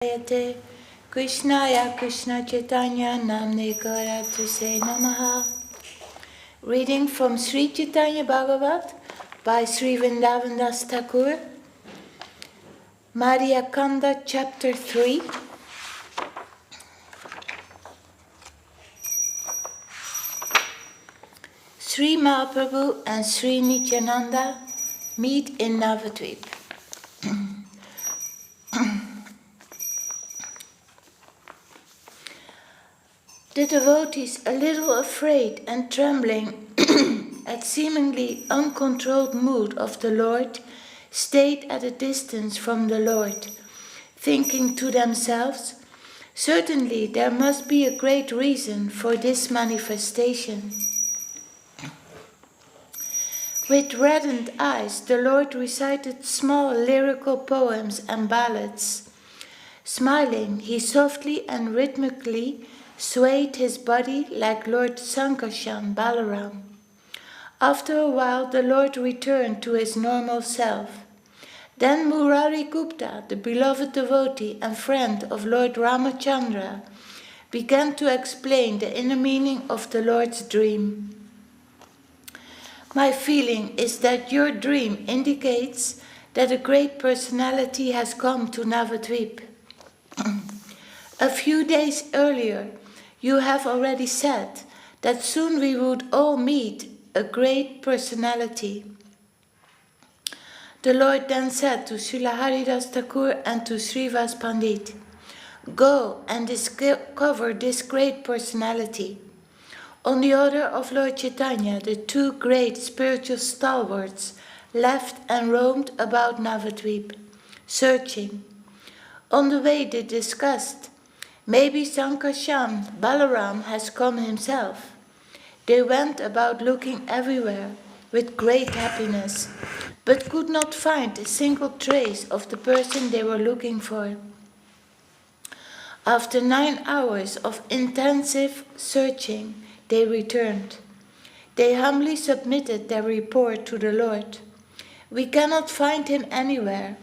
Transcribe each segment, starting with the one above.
Jayate Krishnaya Krishna Chaitanya Namne Garatuse Namaha. Reading from Sri Chaitanya Bhagavat by Sri Vrindavan Das Thakur, Madhya Kanda Chapter 3. Sri Mahaprabhu and Sri Nityananda meet in Navadvip. The devotees, a little afraid and trembling at seemingly uncontrolled mood of the Lord, stayed at a distance from the Lord, thinking to themselves, certainly there must be a great reason for this manifestation. With reddened eyes, the Lord recited small lyrical poems and ballads. Smiling, he softly and rhythmically swayed his body like Lord Sankarshan Balaram. After a while, the Lord returned to his normal self. Then Murari Gupta, the beloved devotee and friend of Lord Ramachandra, began to explain the inner meaning of the Lord's dream. My feeling is that your dream indicates that a great personality has come to Navadvip. A few days earlier, you have already said that soon we would all meet a great personality. The Lord then said to Srila Haridas Thakur and to Srivas Pandit, go and discover this great personality. On the order of Lord Chaitanya, the two great spiritual stalwarts left and roamed about Navadvip, searching. On the way they discussed, maybe Sankarshan Balaram has come himself. They went about looking everywhere with great happiness, but could not find a single trace of the person they were looking for. After 9 hours of intensive searching, they returned. They humbly submitted their report to the Lord. We cannot find him anywhere.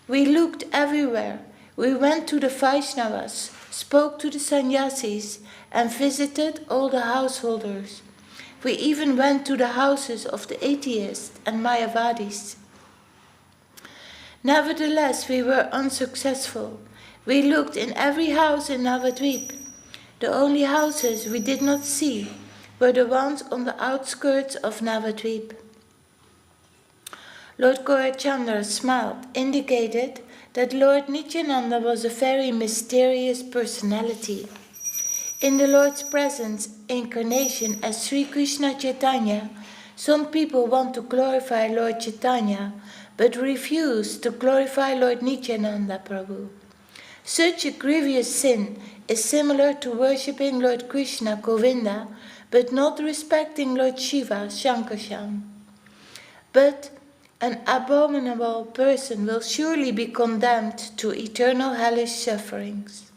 We looked everywhere. We went to the Vaishnavas, spoke to the sannyasis, and visited all the householders. We even went to the houses of the atheists and Mayavadis. Nevertheless, we were unsuccessful. We looked in every house in Navadvip. The only houses we did not see were the ones on the outskirts of Navadvip. Lord Gaurachandra smiled, indicated that Lord Nityananda was a very mysterious personality. In the Lord's presence, incarnation as Sri Krishna Chaitanya, some people want to glorify Lord Chaitanya, but refuse to glorify Lord Nityananda Prabhu. Such a grievous sin is similar to worshipping Lord Krishna Govinda, but not respecting Lord Shiva Shankarshan. But an abominable person will surely be condemned to eternal hellish sufferings.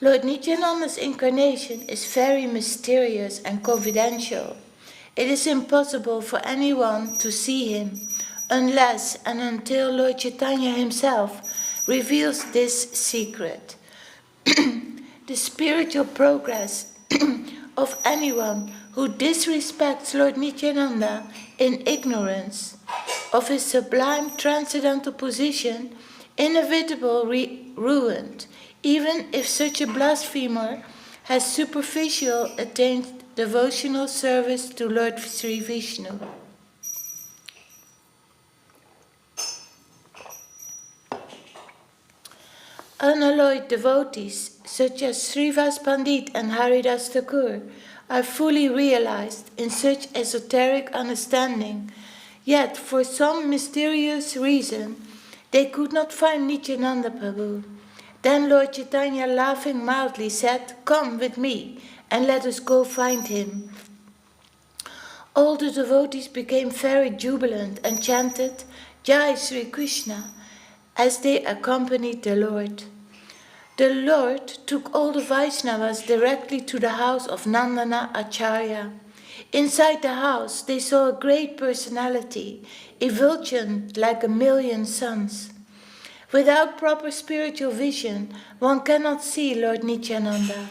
Lord Nityananda's incarnation is very mysterious and confidential. It is impossible for anyone to see him unless and until Lord Chaitanya himself reveals this secret. The spiritual progress of anyone who disrespects Lord Nityananda in ignorance of his sublime transcendental position, inevitably ruined, even if such a blasphemer has superficially attained devotional service to Lord Sri Vishnu. Unalloyed devotees such as Srivas Pandit and Haridas Thakur are fully realized in such esoteric understanding, yet for some mysterious reason they could not find Nityananda Prabhu. Then Lord Chaitanya, laughing mildly, said, come with me and let us go find him. All the devotees became very jubilant and chanted Jai Sri Krishna as they accompanied the Lord. The Lord took all the Vaishnavas directly to the house of Nandana Acharya. Inside the house they saw a great personality, effulgent like 1,000,000 suns. Without proper spiritual vision, one cannot see Lord Nityananda.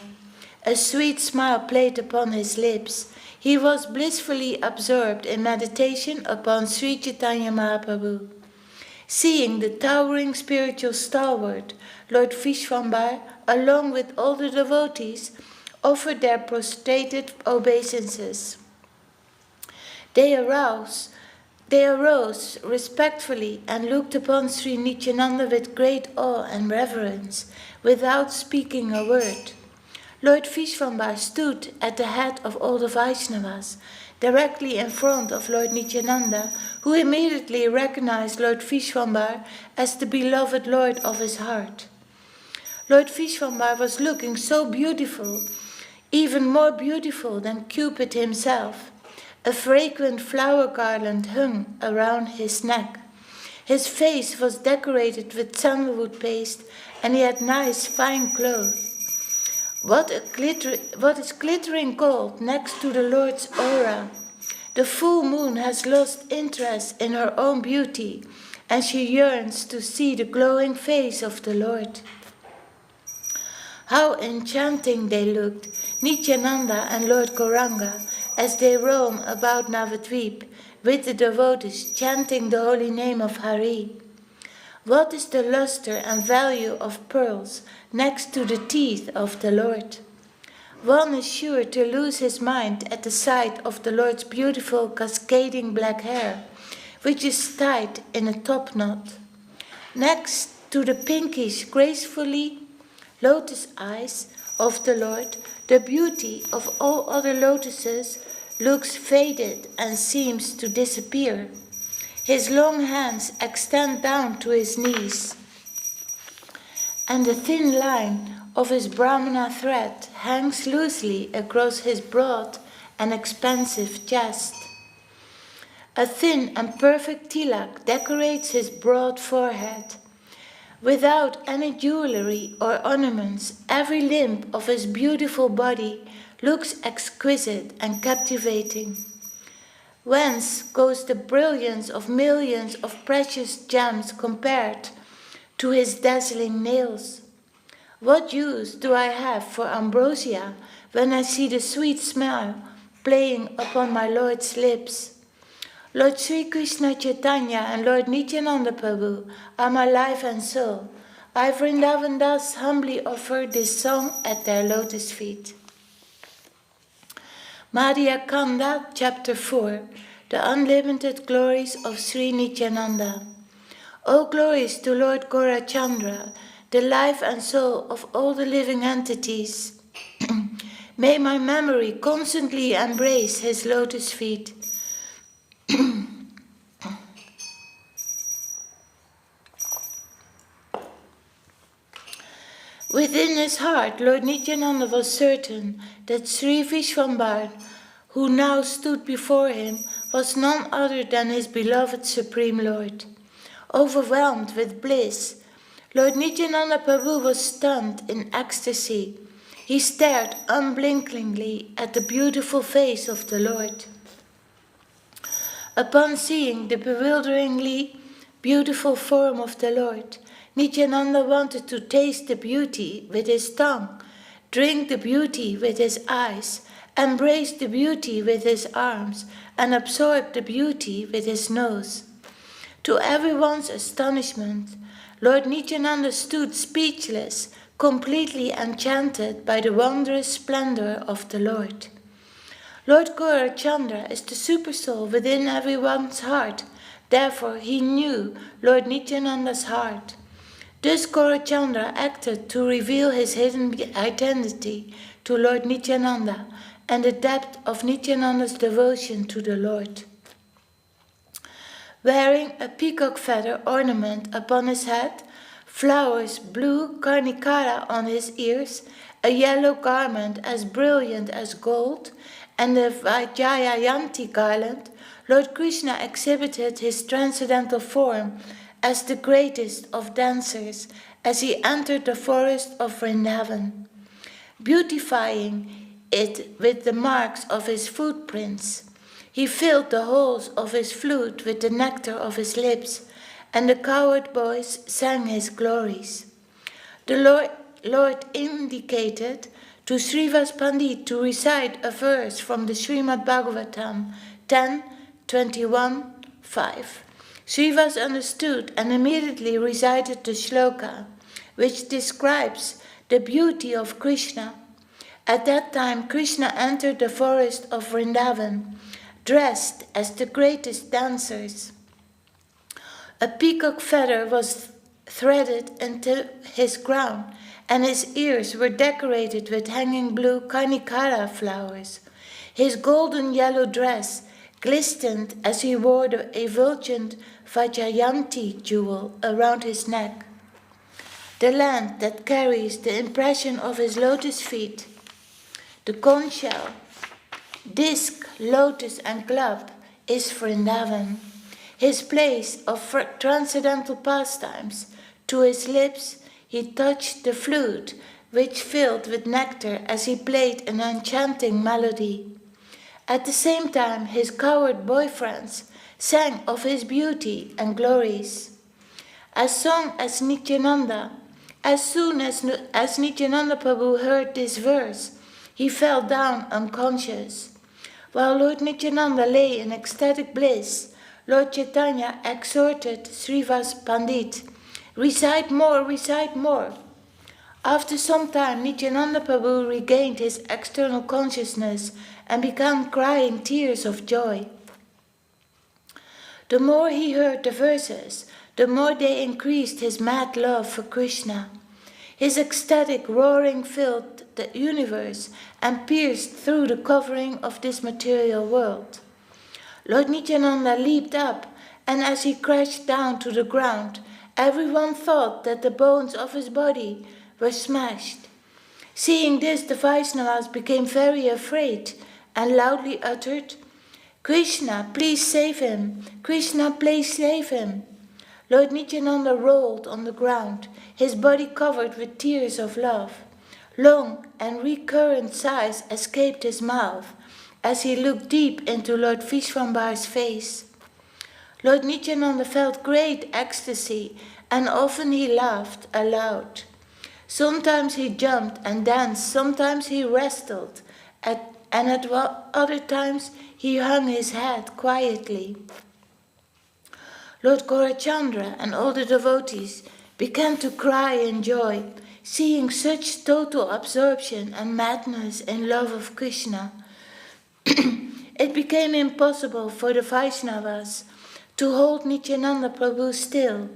A sweet smile played upon his lips. He was blissfully absorbed in meditation upon Sri Chaitanya Mahaprabhu. Seeing the towering spiritual stalwart, Lord Vishwambar, along with all the devotees, offered their prostrated obeisances. They arose respectfully and looked upon Sri Nityananda with great awe and reverence, without speaking a word. Lord Vishwambar stood at the head of all the Vaishnavas, directly in front of Lord Nityananda, who immediately recognized Lord Vishwambar as the beloved Lord of his heart. Lord Vishwambar was looking so beautiful, even more beautiful than Cupid himself. A fragrant flower garland hung around his neck. His face was decorated with sandalwood paste, and he had nice fine clothes. What is glittering gold next to the Lord's aura? The full moon has lost interest in her own beauty, and she yearns to see the glowing face of the Lord. How enchanting they looked, Nityananda and Lord Gauranga, as they roam about Navadvip, with the devotees chanting the holy name of Hari. What is the luster and value of pearls next to the teeth of the Lord? One is sure to lose his mind at the sight of the Lord's beautiful cascading black hair, which is tied in a top knot. Next to the pinkish, gracefully lotus eyes of the Lord, the beauty of all other lotuses looks faded and seems to disappear. His long hands extend down to his knees, and the thin line of his Brahmana thread hangs loosely across his broad and expansive chest. A thin and perfect tilak decorates his broad forehead. Without any jewelry or ornaments, every limb of his beautiful body looks exquisite and captivating. Whence goes the brilliance of millions of precious gems compared to his dazzling nails? What use do I have for ambrosia when I see the sweet smile playing upon my Lord's lips? Lord Sri Krishna Chaitanya and Lord Nityananda Prabhu are my life and soul. I, Vrindavan Das, humbly offer this song at their lotus feet. Madhya Kanda, Chapter 4, The Unlimited Glories of Sri Nityananda. All glories to Lord Gaurachandra, the life and soul of all the living entities. May my memory constantly embrace his lotus feet. Within his heart, Lord Nityananda was certain that Sri Vishwambar, who now stood before him, was none other than his beloved Supreme Lord. Overwhelmed with bliss, Lord Nityananda Prabhu was stunned in ecstasy. He stared unblinkingly at the beautiful face of the Lord. Upon seeing the bewilderingly beautiful form of the Lord, Nityananda wanted to taste the beauty with his tongue, drink the beauty with his eyes, embrace the beauty with his arms, and absorb the beauty with his nose. To everyone's astonishment, Lord Nityananda stood speechless, completely enchanted by the wondrous splendor of the Lord. Lord Gaurachandra is the supersoul within everyone's heart, therefore he knew Lord Nityananda's heart. Thus Gaurachandra acted to reveal his hidden identity to Lord Nityananda and the depth of Nityananda's devotion to the Lord. Wearing a peacock feather ornament upon his head, flowers blue karnikara on his ears, a yellow garment as brilliant as gold, and a Vajjayanti garland, Lord Krishna exhibited his transcendental form as the greatest of dancers as he entered the forest of Vrindavan, beautifying it with the marks of his footprints. He filled the holes of his flute with the nectar of his lips, and the cowherd boys sang his glories. The Lord indicated to Srivas Pandit to recite a verse from the Srimad Bhagavatam 10:21-5. Srivas understood and immediately recited the shloka, which describes the beauty of Krishna. At that time, Krishna entered the forest of Vrindavan, dressed as the greatest dancers. A peacock feather was threaded into his crown, and his ears were decorated with hanging blue kanikara flowers. His golden yellow dress glistened as he wore the effulgent Vajjayanti jewel around his neck. The land that carries the impression of his lotus feet, the conch shell, disc, lotus, and club, is Vrindavan, his place of transcendental pastimes. To his lips he touched the flute, which filled with nectar as he played an enchanting melody. At the same time, his cowherd boyfriends sang of his beauty and glories. As soon as Nityananda Prabhu heard this verse, he fell down unconscious. While Lord Nityananda lay in ecstatic bliss, Lord Chaitanya exhorted Srivas Pandit, "Recite more, recite more." After some time, Nityananda Prabhu regained his external consciousness and began crying tears of joy. The more he heard the verses, the more they increased his mad love for Krishna. His ecstatic roaring filled the universe and pierced through the covering of this material world. Lord Nityananda leaped up, and as he crashed down to the ground, everyone thought that the bones of his body were smashed. Seeing this, the Vaishnavas became very afraid and loudly uttered, "Krishna, please save him! Krishna, please save him!" Lord Nityananda rolled on the ground, his body covered with tears of love. Long and recurrent sighs escaped his mouth as he looked deep into Lord Vishwambar's face. Lord Nityananda felt great ecstasy, and often he laughed aloud. Sometimes he jumped and danced, sometimes he wrestled, and at other times he hung his head quietly. Lord Gaurachandra and all the devotees began to cry in joy, seeing such total absorption and madness in love of Krishna. It became impossible for the Vaishnavas to hold Nityananda Prabhu still.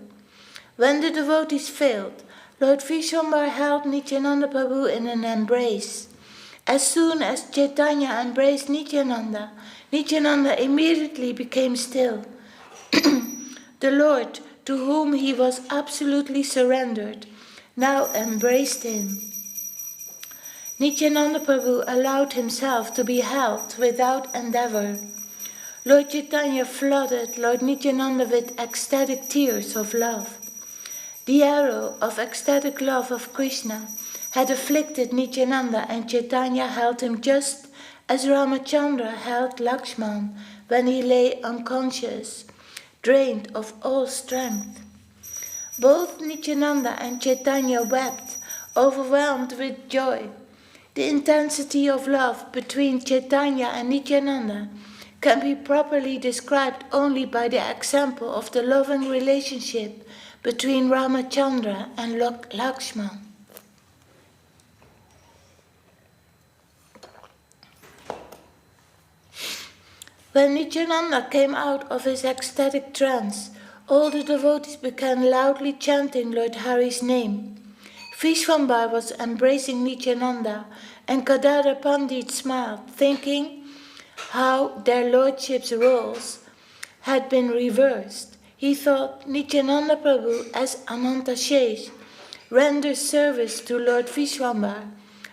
When the devotees failed, Lord Vishwambar held Nityananda Prabhu in an embrace. As soon as Chaitanya embraced Nityananda, Nityananda immediately became still. The Lord, to whom he was absolutely surrendered, now embraced him. Nityananda Prabhu allowed himself to be held without endeavor. Lord Chaitanya flooded Lord Nityananda with ecstatic tears of love. The arrow of ecstatic love of Krishna had afflicted Nityananda, and Chaitanya held him just as Ramachandra held Lakshman when he lay unconscious, drained of all strength. Both Nityananda and Chaitanya wept, overwhelmed with joy. The intensity of love between Chaitanya and Nityananda can be properly described only by the example of the loving relationship between Ramachandra and Lakshman. When Nityananda came out of his ecstatic trance, all the devotees began loudly chanting Lord Hari's name. Vishwambar was embracing Nityananda, and Gadadhar Pandit smiled, thinking how their lordships' roles had been reversed. He thought Nityananda Prabhu, as Ananta Shesh, renders service to Lord Vishwambar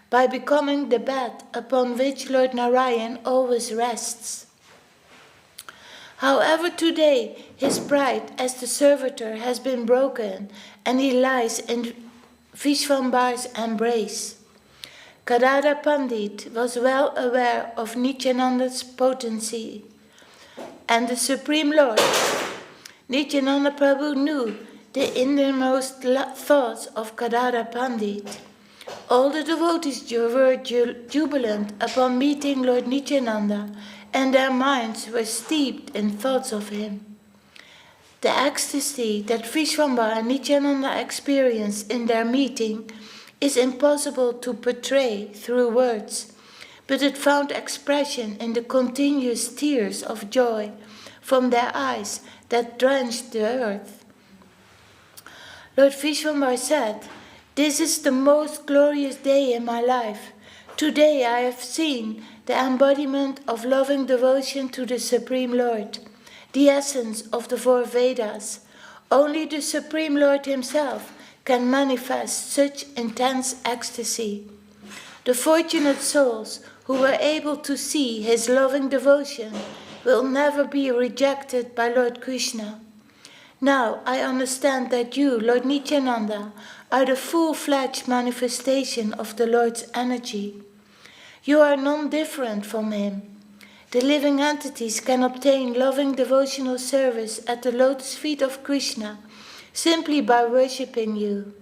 by becoming the bed upon which Lord Narayan always rests. However, today his pride as the servitor has been broken, and he lies in Vishwambar's embrace. Gadadhar Pandit was well aware of Nityananda's potency, and the Supreme Lord Nityananda Prabhu knew the innermost thoughts of Kadada Pandit. All the devotees were jubilant upon meeting Lord Nityananda, and their minds were steeped in thoughts of him. The ecstasy that Vishwambara and Nityananda experienced in their meeting is impossible to portray through words, but it found expression in the continuous tears of joy from their eyes that drenched the earth. Lord Vishwambara said, "This is the most glorious day in my life. Today I have seen the embodiment of loving devotion to the Supreme Lord, the essence of the four Vedas. Only the Supreme Lord himself can manifest such intense ecstasy. The fortunate souls who were able to see his loving devotion will never be rejected by Lord Krishna. Now I understand that you, Lord Nityananda, are the full-fledged manifestation of the Lord's energy. You are non-different from him. The living entities can obtain loving devotional service at the lotus feet of Krishna simply by worshipping you.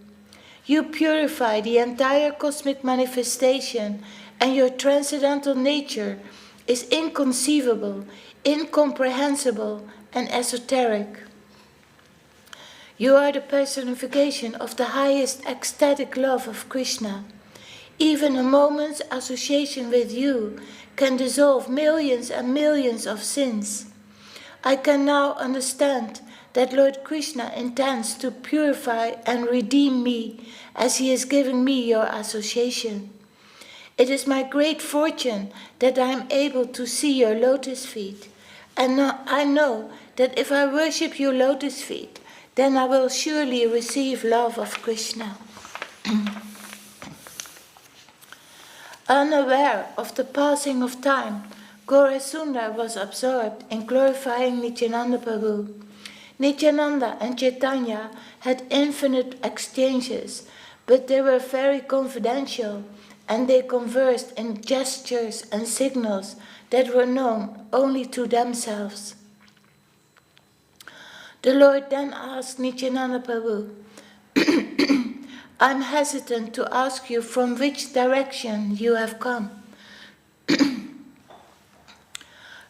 You purify the entire cosmic manifestation, and your transcendental nature is inconceivable, incomprehensible, and esoteric. You are the personification of the highest ecstatic love of Krishna. Even a moment's association with you can dissolve millions and millions of sins. I can now understand that Lord Krishna intends to purify and redeem me as he is giving me your association. It is my great fortune that I am able to see your lotus feet, and I know that if I worship your lotus feet, then I will surely receive love of Krishna." Unaware of the passing of time, Gaurasundar was absorbed in glorifying Nityananda Prabhu. Nityananda and Chaitanya had infinite exchanges, but they were very confidential, and they conversed in gestures and signals that were known only to themselves. The Lord then asked Nityananda Prabhu, "I'm hesitant to ask you from which direction you have come."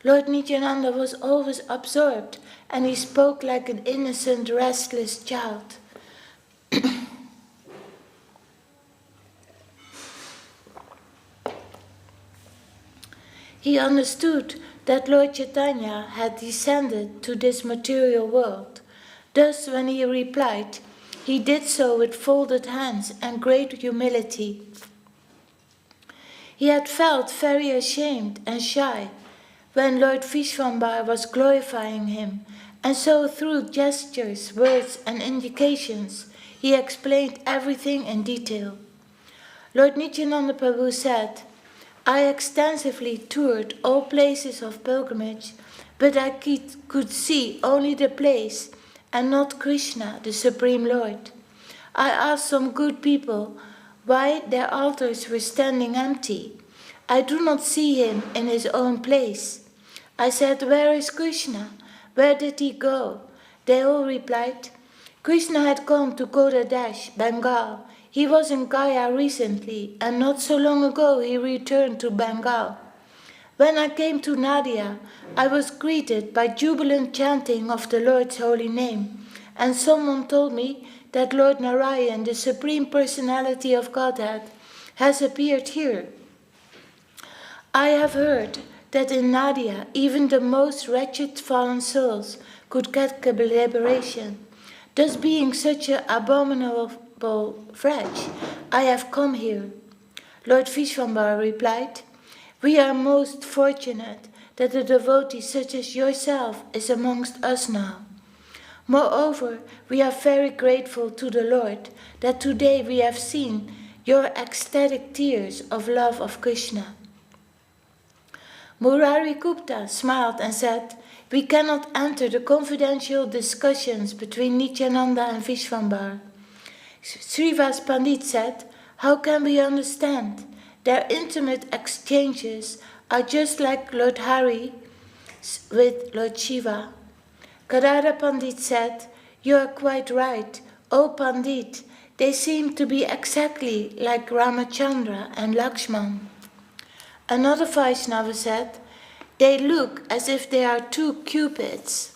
Lord Nityananda was always absorbed, and he spoke like an innocent, restless child. He understood that Lord Chaitanya had descended to this material world. Thus, when he replied, he did so with folded hands and great humility. He had felt very ashamed and shy when Lord Vishwambara was glorifying him, and so through gestures, words, and indications, he explained everything in detail. Lord Nityananda Prabhu said, "I extensively toured all places of pilgrimage, but I could see only the place and not Krishna, the Supreme Lord. I asked some good people why their altars were standing empty. I do not see him in his own place. I said, 'Where is Krishna? Where did he go?' They all replied, 'Krishna had gone to Godadesh, Bengal. He was in Gaya recently, and not so long ago he returned to Bengal.' When I came to Nadia, I was greeted by jubilant chanting of the Lord's holy name, and someone told me that Lord Narayan, the Supreme Personality of Godhead, has appeared here. I have heard that in Nadia even the most wretched fallen souls could get liberation. Thus, being such an abominable wretch, I have come here." Lord Vishwambara replied, "We are most fortunate that a devotee such as yourself is amongst us now. Moreover, we are very grateful to the Lord that today we have seen your ecstatic tears of love of Krishna." Murari Gupta smiled and said, "We cannot enter the confidential discussions between Nityananda and Vishwambara." Srivas Pandit said, "How can we understand? Their intimate exchanges are just like Lord Hari with Lord Shiva. Kadada Pandit said, "You are quite right, O Pandit. They seem to be exactly like Ramachandra and Lakshman." Another Vaishnava said, "They look as if they are two cupids."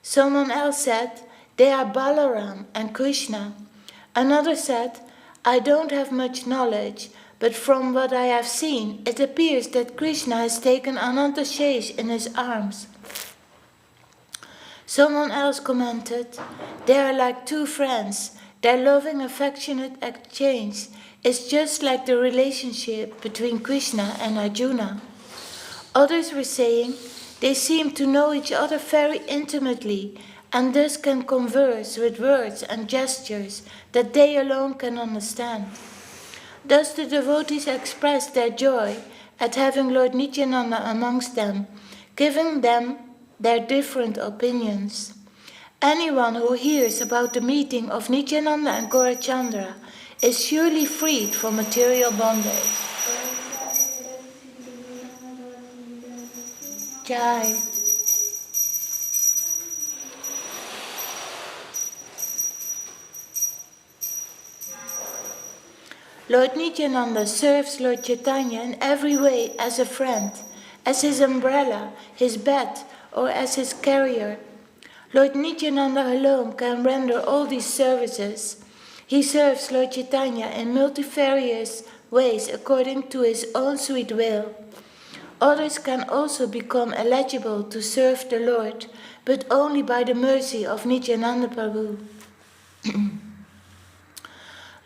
Someone else said, "They are Balaram and Krishna." Another said, "I don't have much knowledge, but from what I have seen, it appears that Krishna has taken Anantashesh in his arms." Someone else commented, "They are like two friends. Their loving, affectionate exchange is just like the relationship between Krishna and Arjuna." Others were saying, "They seem to know each other very intimately and thus can converse with words and gestures that they alone can understand." Thus the devotees expressed their joy at having Lord Nityananda amongst them, giving them their different opinions. Anyone who hears about the meeting of Nityananda and Gaurachandra is surely freed from material bondage. Jai. Lord Nityananda serves Lord Chaitanya in every way as a friend, as his umbrella, his bed, or as his carrier. Lord Nityananda alone can render all these services. He serves Lord Chaitanya in multifarious ways according to his own sweet will. Others can also become eligible to serve the Lord, but only by the mercy of Nityananda Prabhu.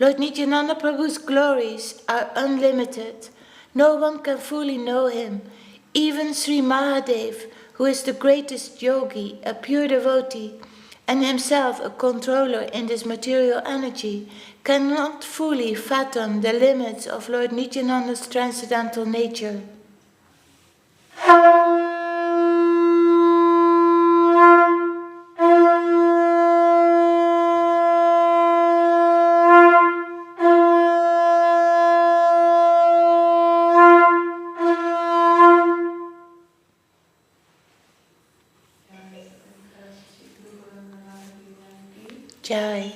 Lord Nityananda Prabhu's glories are unlimited. No one can fully know him. Even Sri Mahadev, who is the greatest yogi, a pure devotee, and himself a controller in this material energy, cannot fully fathom the limits of Lord Nityananda's transcendental nature. Jai.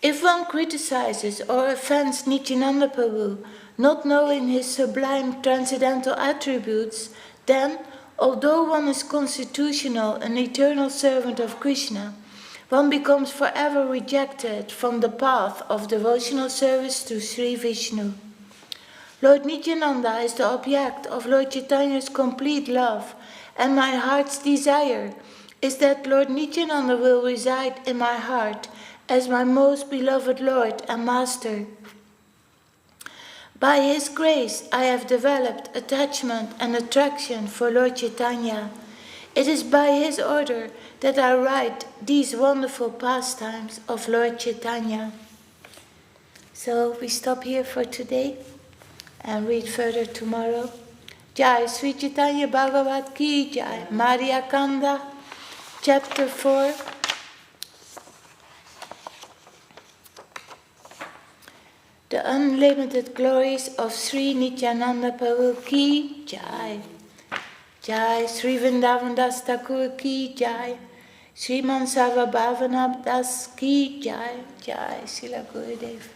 If one criticizes or offends Nityananda Prabhu, not knowing his sublime transcendental attributes, then, although one is constitutional and eternal servant of Krishna, one becomes forever rejected from the path of devotional service to Sri Vishnu. Lord Nityananda is the object of Lord Chaitanya's complete love, and my heart's desire is that Lord Nityananda will reside in my heart as my most beloved Lord and Master. By His grace, I have developed attachment and attraction for Lord Chaitanya. It is by His order that I write these wonderful pastimes of Lord Chaitanya. So we stop here for today and read further tomorrow. Jai Sri Chaitanya Bhagavat Ki Jai. Madhya Kanda, Chapter 4. The unlimited glories of Sri Nityananda Prabhu Ki Jai. Jai Sri Vrindavan Das Thakur Ki Jai. Sriman Sarva Bhavanab Das Ki Jai. Jai Srila Gurudev.